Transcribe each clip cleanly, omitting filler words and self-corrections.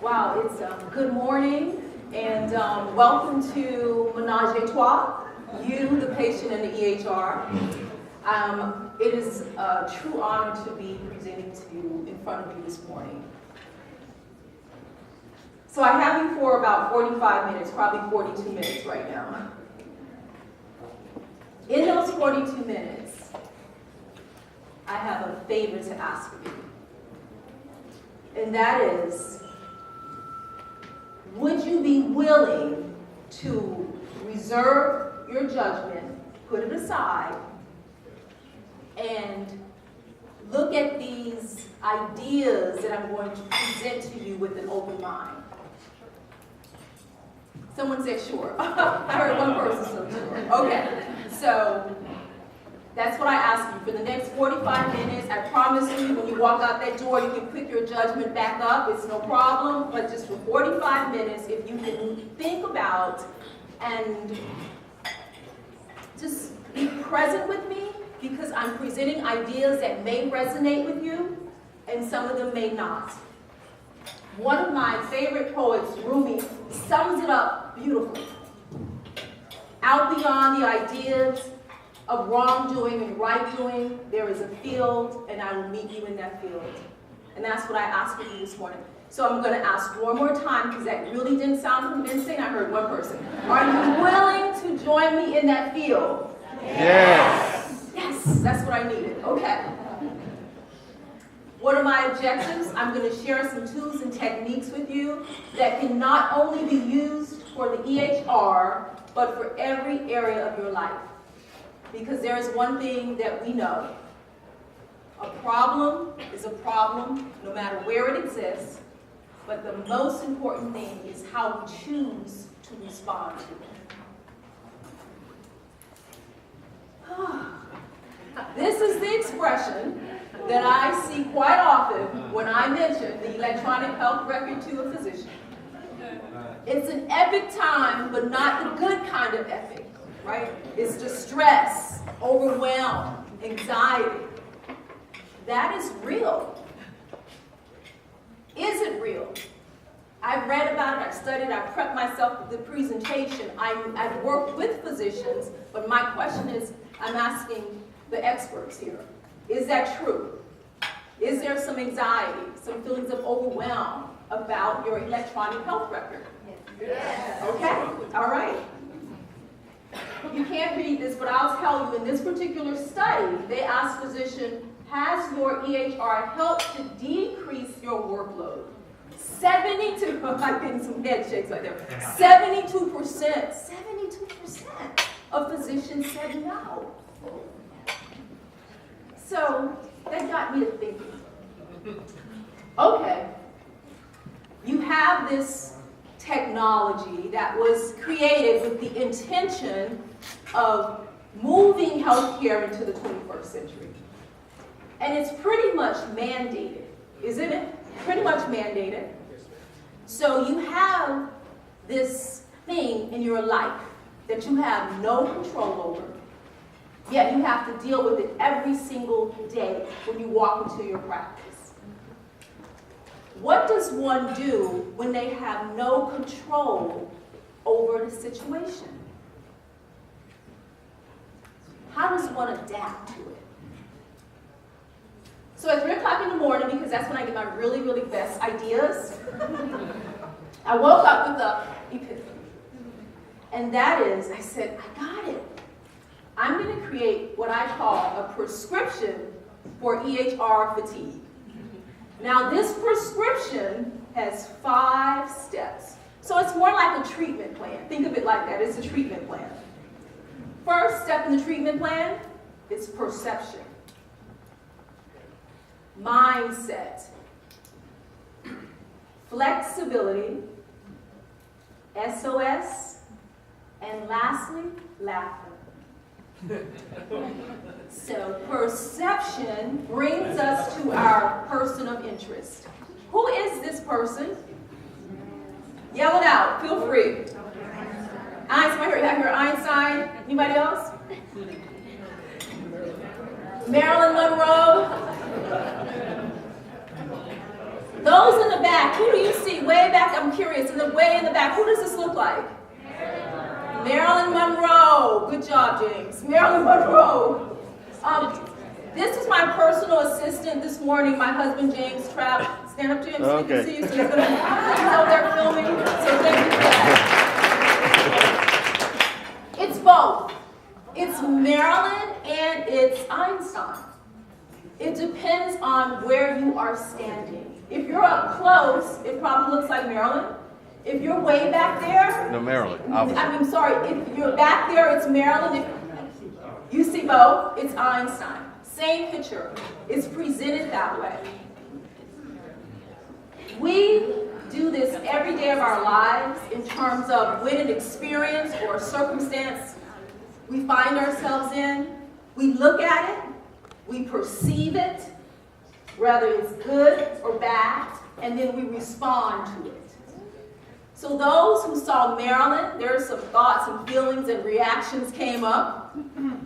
Wow, it's good morning, and welcome to Ménage a Trois, you, the patient, and the EHR. It is a true honor to be presenting to you in front of you this morning. So I have you for about 45 minutes, probably 42 minutes right now. In those 42 minutes, I have a favor to ask of you. And that is, would you be willing to reserve your judgment, put it aside, and look at these ideas that I'm going to present to you with an open mind? Someone said sure. I heard one person say sure. Okay, so that's what I ask you. For the next 45 minutes, I promise you, when you walk out that door, you can pick your judgment back up. It's no problem. But just for 45 minutes, if you can think about and just be present with me, because I'm presenting ideas that may resonate with you, and some of them may not. One of my favorite poets, Rumi, sums it up beautifully. Out beyond the ideas of wrongdoing and right doing, there is a field, and I will meet you in that field. And that's what I asked of you this morning. So I'm going to ask one more time, because that really didn't sound convincing. I heard one person. Are you willing to join me in that field? Yes. Yes, that's what I needed. Okay. What are my objectives? I'm going to share some tools and techniques with you that can not only be used for the EHR, but for every area of your life. Because there is one thing that we know. A problem is a problem no matter where it exists, but the most important thing is how we choose to respond to it. This is the expression that I see quite often when I mention the electronic health record to a physician. It's an epic time, but not the good kind of epic, right? It's distress, overwhelm, anxiety. That is real. Is it real? I've read about it, I've studied, I've prepped myself for the presentation. I've worked with physicians, but my question is, I'm asking the experts here. Is that true? Is there some anxiety, some feelings of overwhelm about your electronic health record? Yes. Okay, all right. You can't read this, but I'll tell you, in this particular study, they asked physicians, has your EHR helped to decrease your workload? 72, I'm getting some head shakes right there. 72% of physicians said no. So that got me to thinking. Okay, you have this technology that was created with the intention of moving healthcare into the 21st century. And it's pretty much mandated, isn't it? Pretty much mandated. So you have this thing in your life that you have no control over, yet you have to deal with it every single day when you walk into your practice. What does one do when they have no control over the situation? How does one adapt to it? So at 3 o'clock in the morning, because that's when I get my really, really best ideas, I woke up with the epiphany. And that is, I said, I got it. I'm going to create what I call a prescription for EHR fatigue. Now, this prescription has 5 steps. So it's more like a treatment plan. Think of it like that. It's a treatment plan. First step in the treatment plan is perception. Mindset. Flexibility. SOS. And lastly, laughter. So perception brings us to our person of interest. Who is this person? Yell it out. Feel free. Einstein. I hear Einstein. Anybody else? Marilyn Monroe. Those Those in the back, who do you see? Way back, I'm curious. Way in the back, who does this look like? Marilyn Monroe. Good job, James. Marilyn Monroe. This is my personal assistant this morning, my husband, James Trapp. Stand up, James, so you can see you. So he's out there filming. So thank you for that. It's both. It's Marilyn and it's Einstein. It depends on where you are standing. If you're up close, it probably looks like Marilyn. If you're way back there, No, Marilyn. I'm sorry, if you're back there, it's Marilyn. If you see both, it's Einstein. Same picture. It's presented that way. We do this every day of our lives in terms of when an experience or a circumstance we find ourselves in. We look at it, we perceive it, whether it's good or bad, and then we respond to it. So those who saw Marilyn, there are some thoughts and feelings and reactions came up.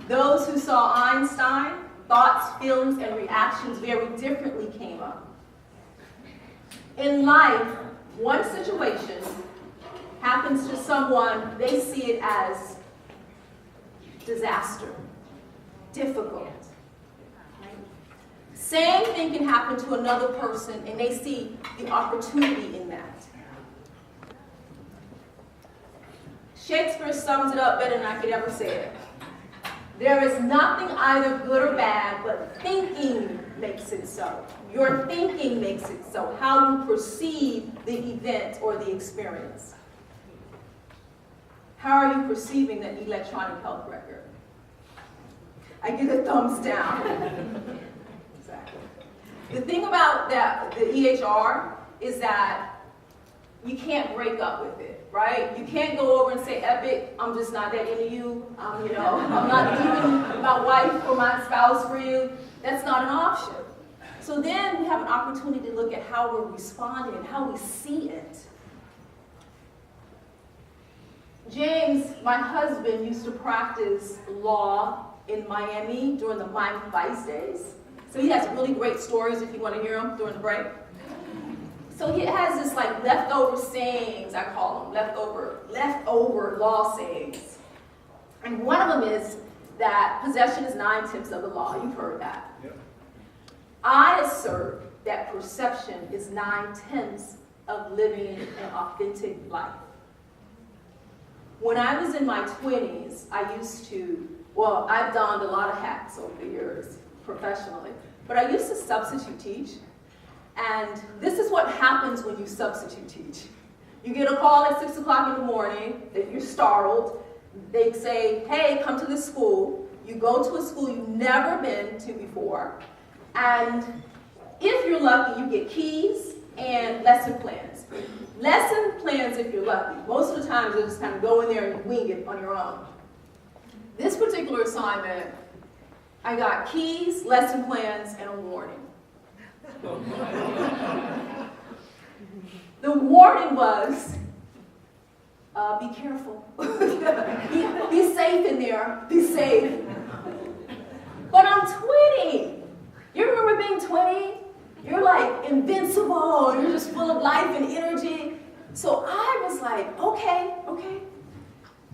Those who saw Einstein, thoughts, feelings, and reactions very differently came up. In life, one situation happens to someone, they see it as disaster, difficult. Same thing can happen to another person, and they see the opportunity in that. Shakespeare sums it up better than I could ever say it. There is nothing either good or bad, but thinking makes it so. Your thinking makes it so, how you perceive the event or the experience. How are you perceiving the electronic health record? I get a thumbs down. Exactly. The thing about that, the EHR, is that you can't break up with it, right? You can't go over and say, Epic, I'm just not that into you. I'm not leaving my wife or my spouse for you. That's not an option. So then we have an opportunity to look at how we're responding and how we see it. James, my husband, used to practice law in Miami during the Miami Vice days. So he has really great stories if you want to hear them during the break. So he has this like leftover sayings, I call them, leftover law sayings. And one of them is that possession is 9/10 of the law. You've heard that. Yep. I assert that perception is 9/10 of living an authentic life. When I was in my 20s, I used to, well, I've donned a lot of hats over the years professionally, but I used to substitute teach. And this is what happens when you substitute teach. You get a call at 6 o'clock in the morning, that you're startled. They say, hey, come to this school. You go to a school you've never been to before. And if you're lucky, you get keys and lesson plans. Lesson plans if you're lucky. Most of the time, you'll just kind of go in there and wing it on your own. This particular assignment, I got keys, lesson plans, and a warning. The warning was, be careful. be safe in there. Be safe. But I'm 20. You remember being 20? You're like invincible. You're just full of life and energy. So I was like, okay.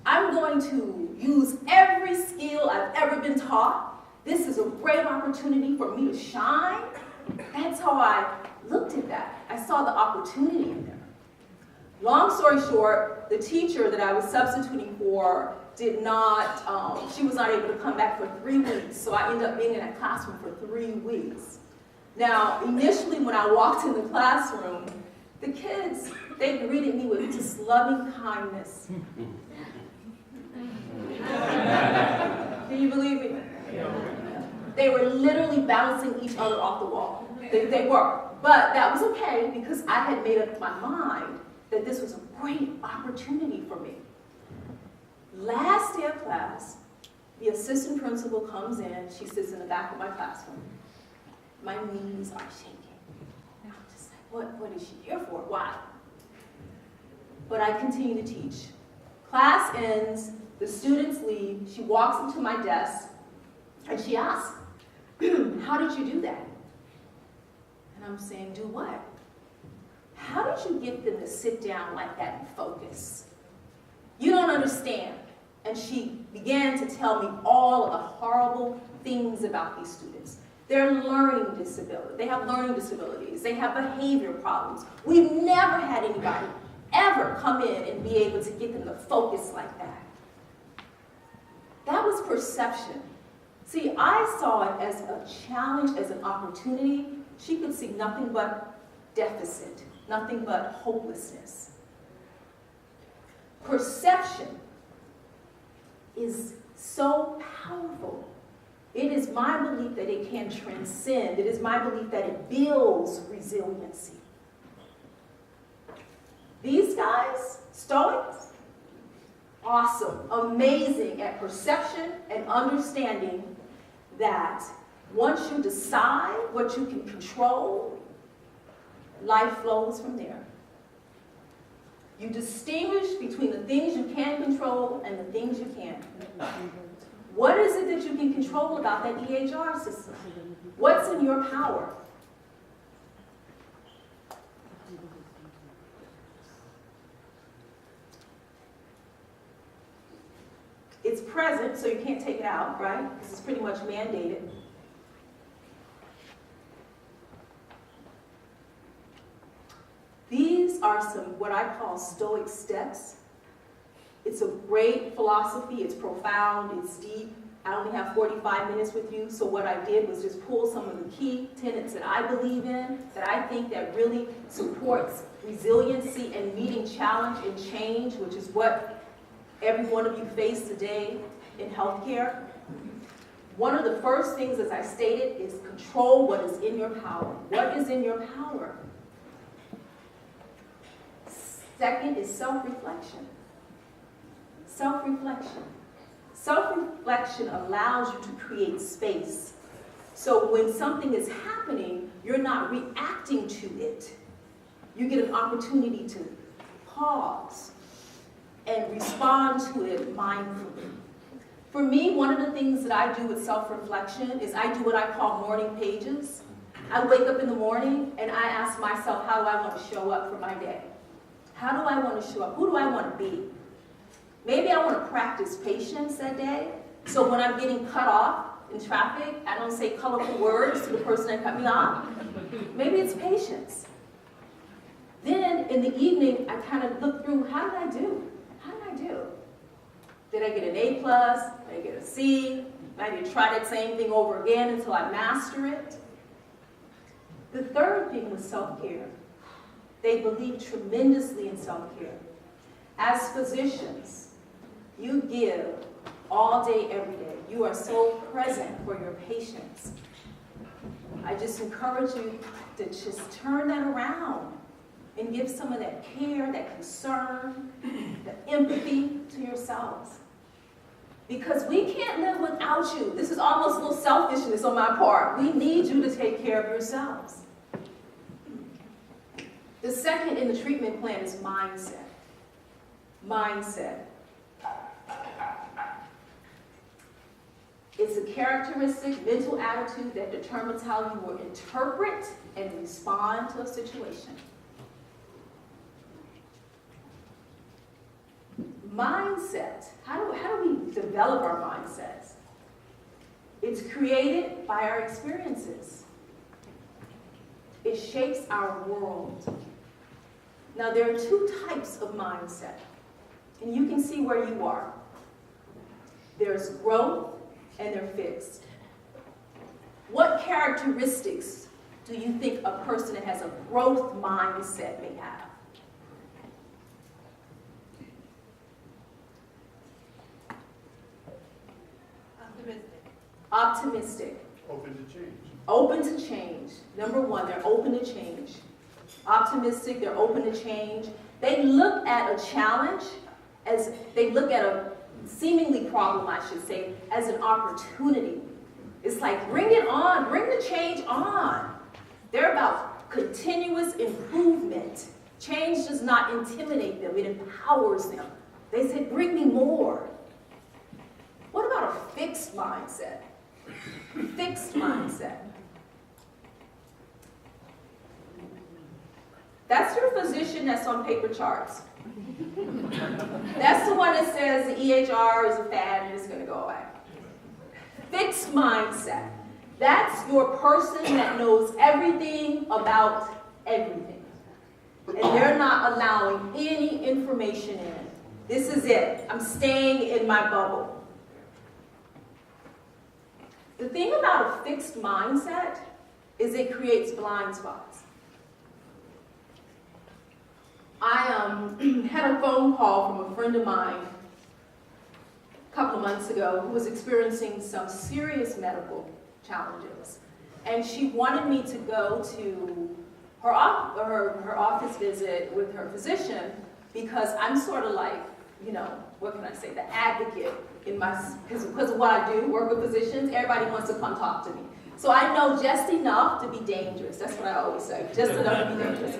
I'm going to use every skill I've ever been taught. This is a great opportunity for me to shine. That's how I looked at that. I saw the opportunity in there. Long story short, the teacher that I was substituting for did not, she was not able to come back for 3 weeks, so I ended up being in that classroom for 3 weeks. Now, initially when I walked in the classroom, the kids, they greeted me with just loving kindness. Can you believe me? They were literally bouncing each other off the wall. They were. But that was okay because I had made up my mind that this was a great opportunity for me. Last day of class, the assistant principal comes in. She sits in the back of my classroom. My knees are shaking. And I'm just like, what is she here for? Why? But I continue to teach. Class ends, the students leave. She walks into my desk and she asks, how did you do that? And I'm saying, do what? how did you get them to sit down like that and focus? You don't understand. And she began to tell me all of the horrible things about these students. They're learning disability. They have learning disabilities. They have behavior problems. We've never had anybody ever come in and be able to get them to focus like that. That was perception. See, I saw it as a challenge, as an opportunity. She could see nothing but deficit, nothing but hopelessness. Perception is so powerful. It is my belief that it can transcend. It is my belief that it builds resiliency. These guys, Stoics, awesome, amazing at perception and understanding that once you decide what you can control, life flows from there. You distinguish between the things you can control and the things you can't. What is it that you can control about that EHR system? What's in your power? It's present, so you can't take it out, right? Because it's pretty much mandated. These are some, what I call Stoic steps. It's a great philosophy, it's profound, it's deep. I only have 45 minutes with you, so what I did was just pull some of the key tenets that I believe in, that I think that really supports resiliency and meeting challenge and change, which is what every one of you face today in healthcare. One of the first things, as I stated, is control what is in your power. What is in your power? Second is self-reflection. Self-reflection. Self-reflection allows you to create space. So when something is happening, you're not reacting to it. You get an opportunity to pause and respond to it mindfully. For me, one of the things that I do with self-reflection is I do what I call morning pages. I wake up in the morning and I ask myself, how do I want to show up for my day? How do I want to show up? Who do I want to be? Maybe I want to practice patience that day, so when I'm getting cut off in traffic, I don't say colorful words to the person that cut me off. Maybe it's patience. Then in the evening, I kind of look through, how did I do? How did I do? Did I get an A+? Did I get a C? I need to try that same thing over again until I master it. The third thing was self-care. They believe tremendously in self-care. As physicians, you give all day, every day. You are so present for your patients. I just encourage you to just turn that around and give some of that care, that concern, the empathy to yourselves. Because we can't live without you. This is almost a little selfishness on my part. We need you to take care of yourselves. The second in the treatment plan is mindset. Mindset. It's a characteristic, mental attitude that determines how you will interpret and respond to a situation. Mindset. How do we develop our mindsets? It's created by our experiences. It shapes our world. Now, there are two types of mindset, and you can see where you are. There's growth, and they're fixed. What characteristics do you think a person that has a growth mindset may have? Optimistic. Open to change. Open to change. Number one, they're open to change. Optimistic, they're open to change. They look at a challenge as, they look at a seemingly problem, I should say, as an opportunity. It's like, bring it on, bring the change on. They're about continuous improvement. Change does not intimidate them, it empowers them. They say, bring me more. What about a fixed mindset? Fixed mindset. That's your physician that's on paper charts. That's the one that says the EHR is a fad and it's going to go away. Fixed mindset. That's your person that knows everything about everything. And they're not allowing any information in. This is it. I'm staying in my bubble. The thing about a fixed mindset is it creates blind spots. I had a phone call from a friend of mine a couple of months ago who was experiencing some serious medical challenges. And she wanted me to go to her office visit with her physician because I'm sort of like, you know, what can I say, the advocate in my, because of what I do, work with physicians, everybody wants to come talk to me. So I know just enough to be dangerous. That's what I always say, just enough to be dangerous.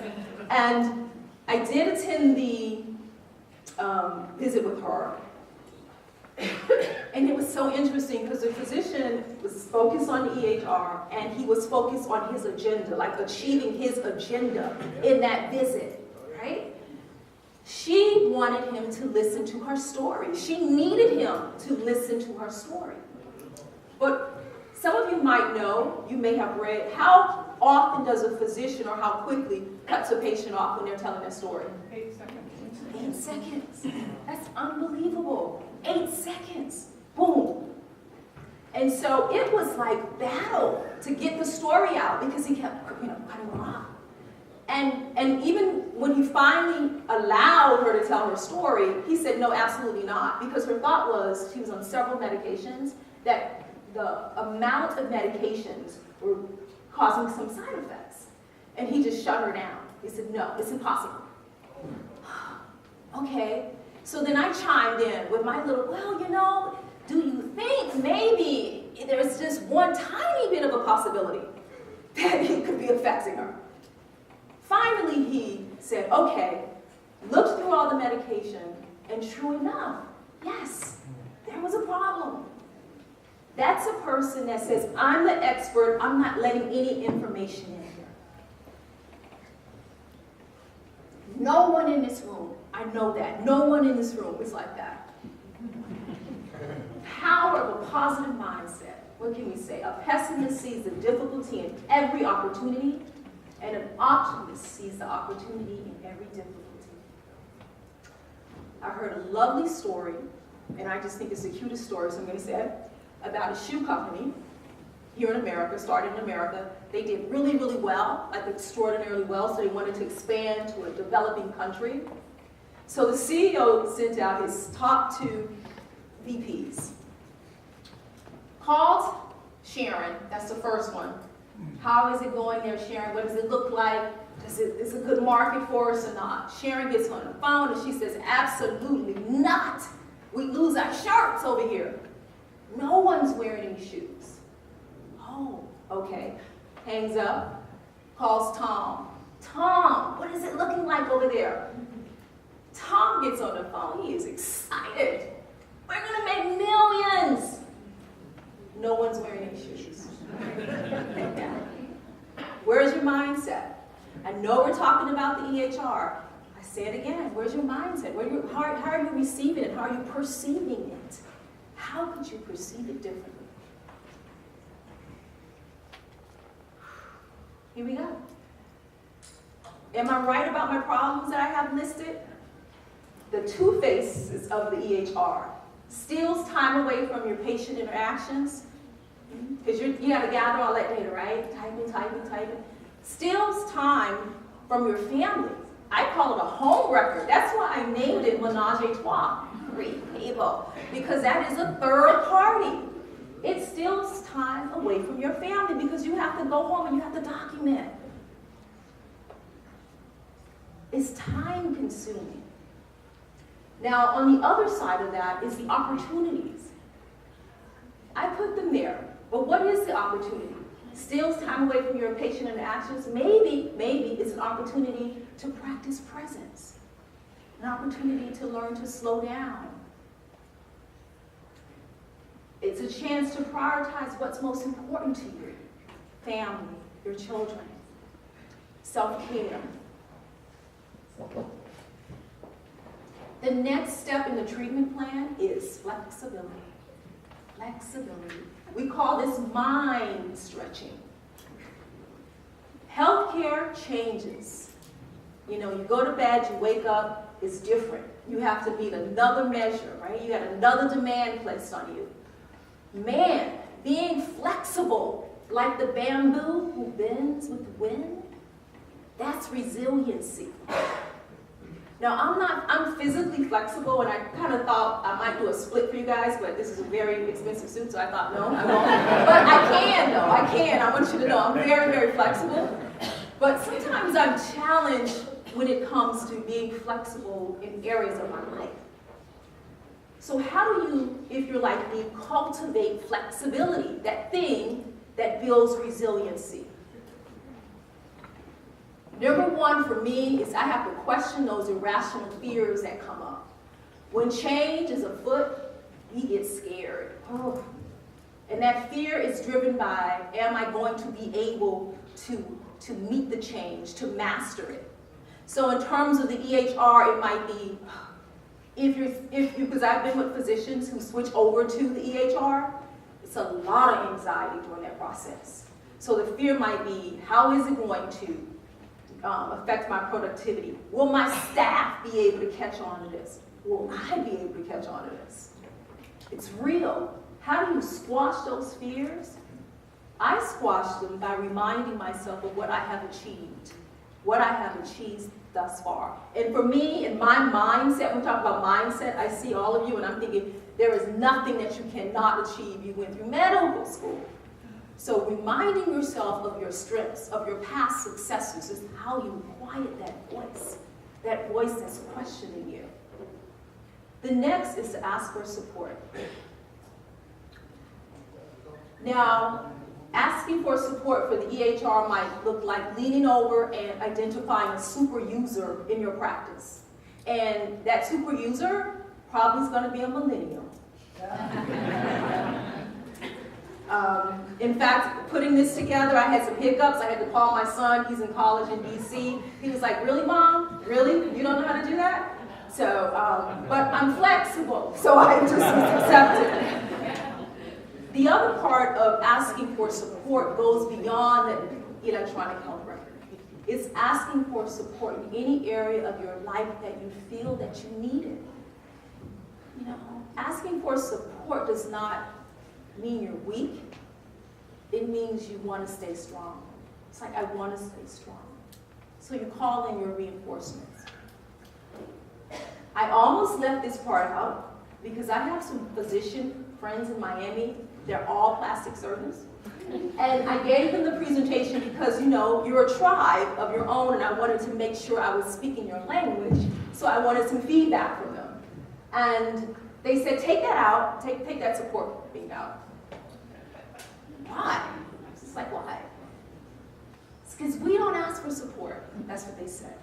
And I did attend the visit with her. And it was so interesting because the physician was focused on the EHR and he was focused on his agenda, like achieving his agenda in that visit, right? She wanted him to listen to her story. She needed him to listen to her story. But some of you might know, you may have read, how often does a physician or how quickly cuts a patient off when they're telling their story? 8 seconds. 8 seconds. That's unbelievable. 8 seconds. Boom. And so it was like battle to get the story out because he kept, cutting her off. And even when he finally allowed her to tell her story, he said, no, absolutely not. Because her thought was, she was on several medications, that the amount of medications were causing some side effects. And he just shut her down. He said, no, it's impossible. Okay. So then I chimed in with my little, well, do you think maybe there's just one tiny bit of a possibility that it could be affecting her? Finally, he said, okay, looked through all the medication, and true enough, yes, there was a problem. That's a person that says, I'm the expert, I'm not letting any information in here. No one in this room, I know that, no one in this room is like that. Power of a positive mindset. What can we say? A pessimist sees the difficulty in every opportunity, and an optimist sees the opportunity in every difficulty. I heard a lovely story, and I just think it's the cutest story, so I'm going to say it, about a shoe company here in America, started in America. They did really, really well, like extraordinarily well, so they wanted to expand to a developing country. So the CEO sent out his top 2 VPs. Called Sharon, that's the first one. How is it going there, Sharon? What does it look like? Is it a good market for us or not? Sharon gets on the phone and she says, absolutely not. We lose our shirts over here. No one's wearing any shoes. Oh, okay. Hangs up, calls Tom. Tom, what is it looking like over there? Tom gets on the phone. He is excited. We're going to make millions. No one's wearing any shoes. Where's your mindset? I know we're talking about the EHR. I say it again. Where's your mindset? How are you receiving it? How are you perceiving it? How could you perceive it differently? Here we go. Am I right about my problems that I have listed? The 2 phases of the EHR. Steals time away from your patient interactions. Because you got to gather all that data, right? Typing. Steals time from your family. I call it a home record. That's why I named it Ménage a Trois. 3 people. Because that is a third party. It steals time away from your family because you have to go home and you have to document. It's time consuming. Now, on the other side of that is the opportunities. I put them there. But what is the opportunity? Steals time away from your patient interactions. Maybe it's an opportunity to practice presence. An opportunity to learn to slow down. It's a chance to prioritize what's most important to you. Family, your children, self-care. The next step in the treatment plan is flexibility. Flexibility. We call this mind stretching. Healthcare changes. You know, you go to bed, you wake up, it's different. You have to meet another measure, right? You got another demand placed on you. Man, being flexible, like the bamboo who bends with the wind, that's resiliency. Now, I'm physically flexible, and I kind of thought I might do a split for you guys, but this is a very expensive suit, so I thought, no, I won't. But I can, though. I can. I want you to know I'm very, very flexible. But sometimes I'm challenged when it comes to being flexible in areas of my life. So how do you, if you're like me, cultivate flexibility, that thing that builds resiliency? Number one for me is I have to question those irrational fears that come up. When change is afoot, we get scared. Oh. And that fear is driven by, am I going to be able to meet the change, to master it? So in terms of the EHR, it might be, because I've been with physicians who switch over to the EHR, it's a lot of anxiety during that process. So the fear might be, how is it going to affect my productivity? Will my staff be able to catch on to this? Will I be able to catch on to this? It's real. How do you squash those fears? I squash them by reminding myself of what I have achieved, thus far. And for me, in my mindset, when we talk about mindset, I see all of you and I'm thinking, there is nothing that you cannot achieve. You went through medical school. So reminding yourself of your strengths, of your past successes, is how you quiet that voice that's questioning you. The next is to ask for support. Now, asking for support for the EHR might look like leaning over and identifying a super user in your practice. And that super user probably is going to be a millennial. In fact, putting this together, I had some hiccups. I had to call my son. He's in college in DC. He was like, really, Mom? Really? You don't know how to do that? So, but I'm flexible, so I just was accepted. The other part of asking for support goes beyond the electronic health record. It's asking for support in any area of your life that you feel that you need it. You know, asking for support does not mean you're weak. It means you want to stay strong. It's like, I want to stay strong. So you call in your reinforcements. I almost left this part out because I have some physician friends in Miami. They're all plastic surgeons. And I gave them the presentation because, you know, you're a tribe of your own, and I wanted to make sure I was speaking your language, so I wanted some feedback from them. And they said, take that out, take that support thing out. Why? It's like, why? It's because we don't ask for support. That's what they said.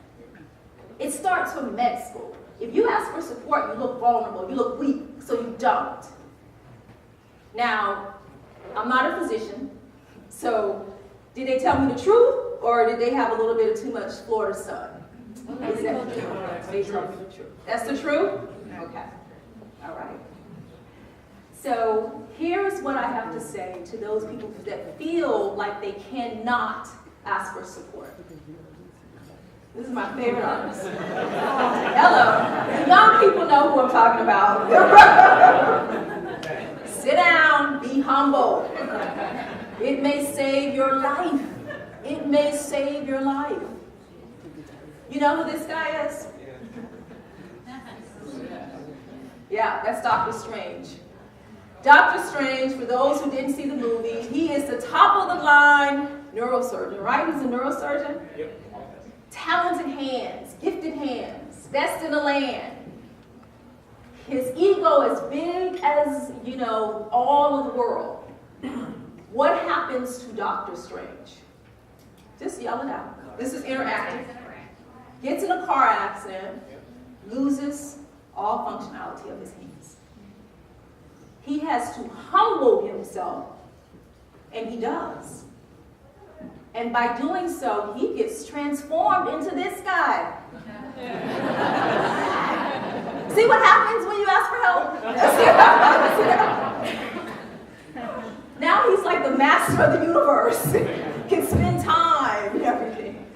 It starts from med school. If you ask for support, you look vulnerable, you look weak, so you don't. Now, I'm not a physician, so did they tell me the truth, or did they have a little bit of too much Florida sun? Is that the truth? They told me the truth. That's the truth? Okay. All right. So here's what I have to say to those people that feel like they cannot ask for support. This is my favorite artist. Hello. The young people know who I'm talking about. Sit down, be humble. It may save your life. It may save your life. You know who this guy is? Yeah, that's Dr. Strange. Dr. Strange, for those who didn't see the movie, he is the top of the line neurosurgeon, right? He's a neurosurgeon? Yep. Talented hands, gifted hands, best in the land. His ego is big as, you know, all of the world. What happens to Dr. Strange? Just yell it out. This is interactive. Gets in a car accident, loses all functionality of his hands. He has to humble himself, and he does. And by doing so, he gets transformed into this guy. See what happens when you ask for help? Now he's like the master of the universe. Can spend time and everything.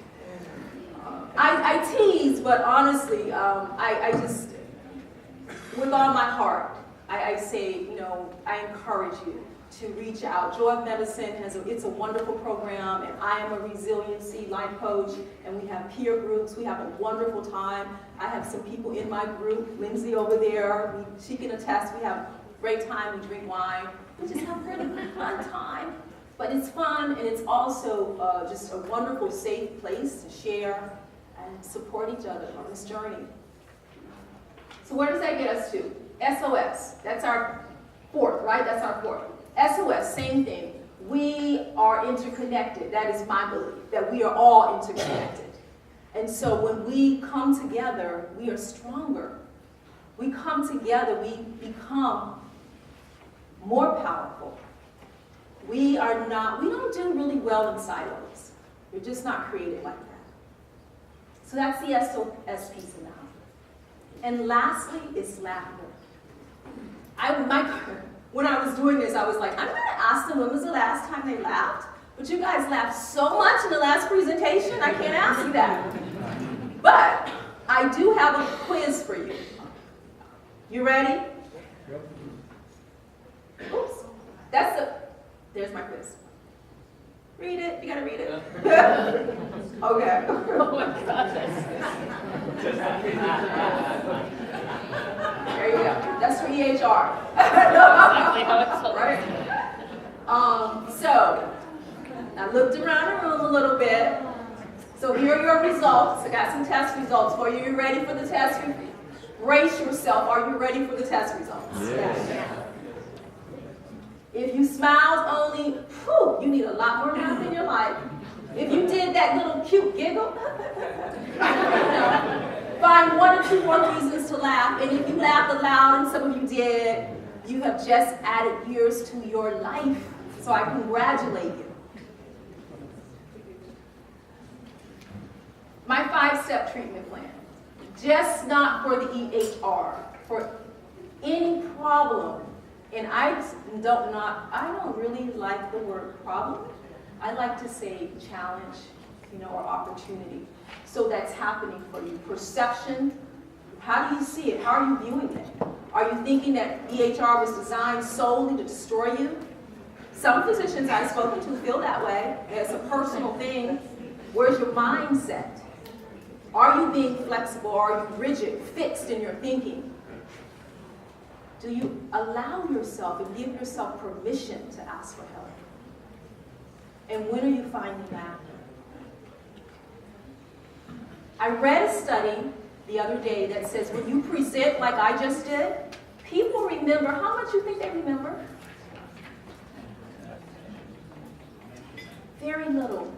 I tease, but honestly, I just, with all my heart, I say, I encourage you to reach out. Joy of Medicine it's a wonderful program, and I am a resiliency life coach, and we have peer groups. We have a wonderful time. I have some people in my group, Lindsay over there. She can attest. We have a great time. We drink wine. We just have a really fun time. But it's fun, and it's also just a wonderful, safe place to share and support each other on this journey. So where does that get us to? SOS. That's our fourth, right? That's our fourth. SOS, same thing. We are interconnected. That is my belief, that we are all interconnected. And so when we come together, we are stronger. We come together, we become more powerful. We don't do really well in silos. We're just not created like that. So that's the SOS piece of the house. And lastly is laughter. When I was doing this, I was like, I'm going to ask them when was the last time they laughed. But you guys laughed so much in the last presentation, I can't ask you that. But I do have a quiz for you. You ready? Yep. Oops. There's my quiz. Read it. You got to read it. Okay. Oh my gosh. There you go. That's for EHR. Right? So, I looked around the room a little bit. So here are your results. I got some test results for you. You ready for the test? Brace yourself. Are you ready for the test results? Yes. If you smiled only, you need a lot more math in your life. If you did that little cute giggle, find one or two more reasons to laugh. And if you laughed aloud, and some of you did, you have just added years to your life. So I congratulate you. My 5-step treatment plan, just not for the EHR, for any problem. And I don't really like the word problem. I like to say challenge, or opportunity. So that's happening for you. Perception, how do you see it? How are you viewing it? Are you thinking that EHR was designed solely to destroy you? Some physicians I've spoken to feel that way. It's a personal thing. Where's your mindset? Are you being flexible? Are you rigid, fixed in your thinking? Do you allow yourself and give yourself permission to ask for help? And when are you finding that? I read a study the other day that says when you present like I just did, people remember. How much you think they remember? Very little.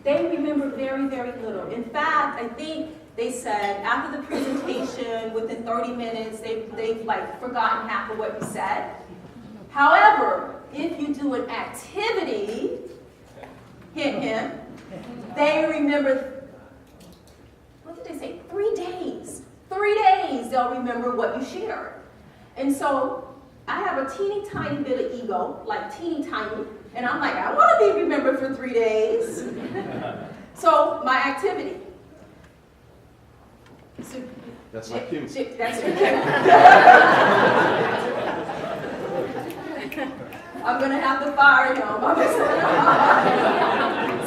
They remember very, very little. In fact, I think they said after the presentation, within 30 minutes, they've forgotten half of what you said. However, if you do an activity, hint, hint, they remember, what did they say? 3 days. 3 days they'll remember what you shared. And so I have a teeny tiny bit of ego, like teeny tiny, and I'm like, I want to be remembered for 3 days. So my activity. So, that's my cue. That's your cue. I'm going to have to fire him.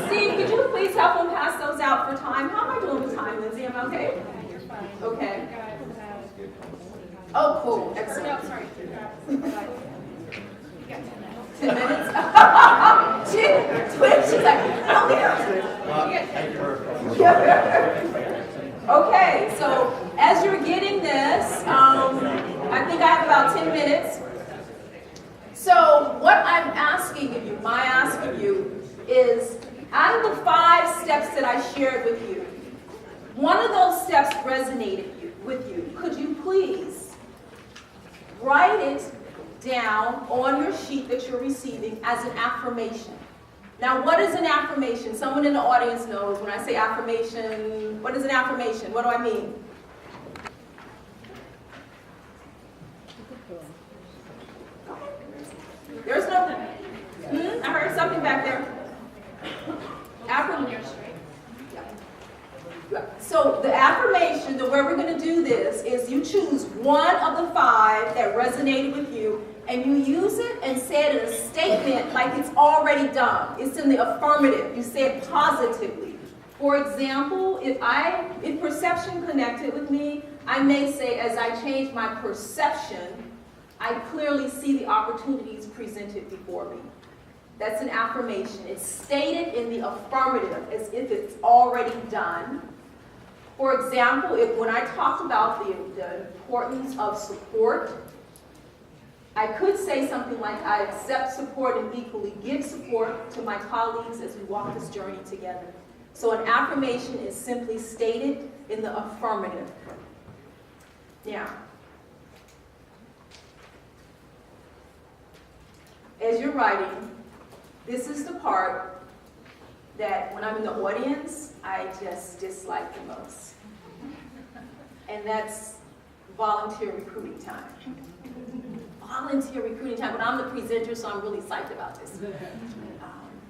Steve, could you please help him pass those out for time? How am I doing with time, Lindsay? Am I okay? You're fine. Okay. Oh, cool. Excellent. No, sorry. You got 10 minutes? She's like, oh, okay, so as you're getting this, I think I have about 10 minutes. So what I'm asking you, is out of the 5 steps that I shared with you, one of those steps resonated with you. Could you please write it down on your sheet that you're receiving as an affirmation? Now, what is an affirmation? Someone in the audience knows when I say affirmation. What is an affirmation? What do I mean? There's no, I heard something back there. So the affirmation, the way we're going to do this is you choose one of the 5 that resonated with you, and you use it and say it in a statement like it's already done. It's in the affirmative. You say it positively. For example, if perception connected with me, I may say, as I change my perception, I clearly see the opportunities presented before me. That's an affirmation. It's stated in the affirmative as if it's already done. For example, when I talked about the importance of support, I could say something like, I accept support and equally give support to my colleagues as we walk this journey together. So an affirmation is simply stated in the affirmative. Now, as you're writing, this is the part that when I'm in the audience, I just dislike the most. And that's volunteer recruiting time. Volunteer recruiting time, but I'm the presenter, so I'm really psyched about this.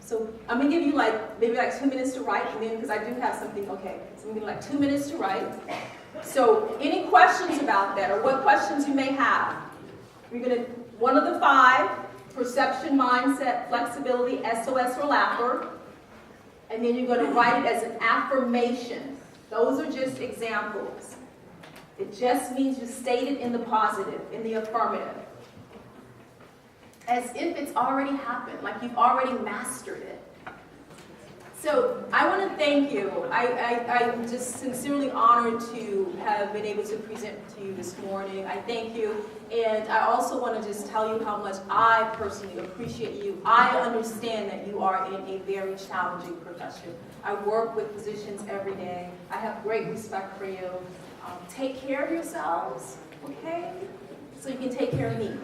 So I'm gonna give you maybe 2 minutes to write, and then, because I do have something, okay. So I'm gonna give you 2 minutes to write. So any questions about that, or what questions you may have, one of the 5, perception, mindset, flexibility, SOS or LAPper, and then you're gonna write it as an affirmation. Those are just examples. It just means you state it in the positive, in the affirmative. As if it's already happened, like you've already mastered it. So I want to thank you. I'm just sincerely honored to have been able to present to you this morning. I thank you. And I also want to just tell you how much I personally appreciate you. I understand that you are in a very challenging profession. I work with physicians every day. I have great respect for you. Take care of yourselves, okay? So you can take care of me.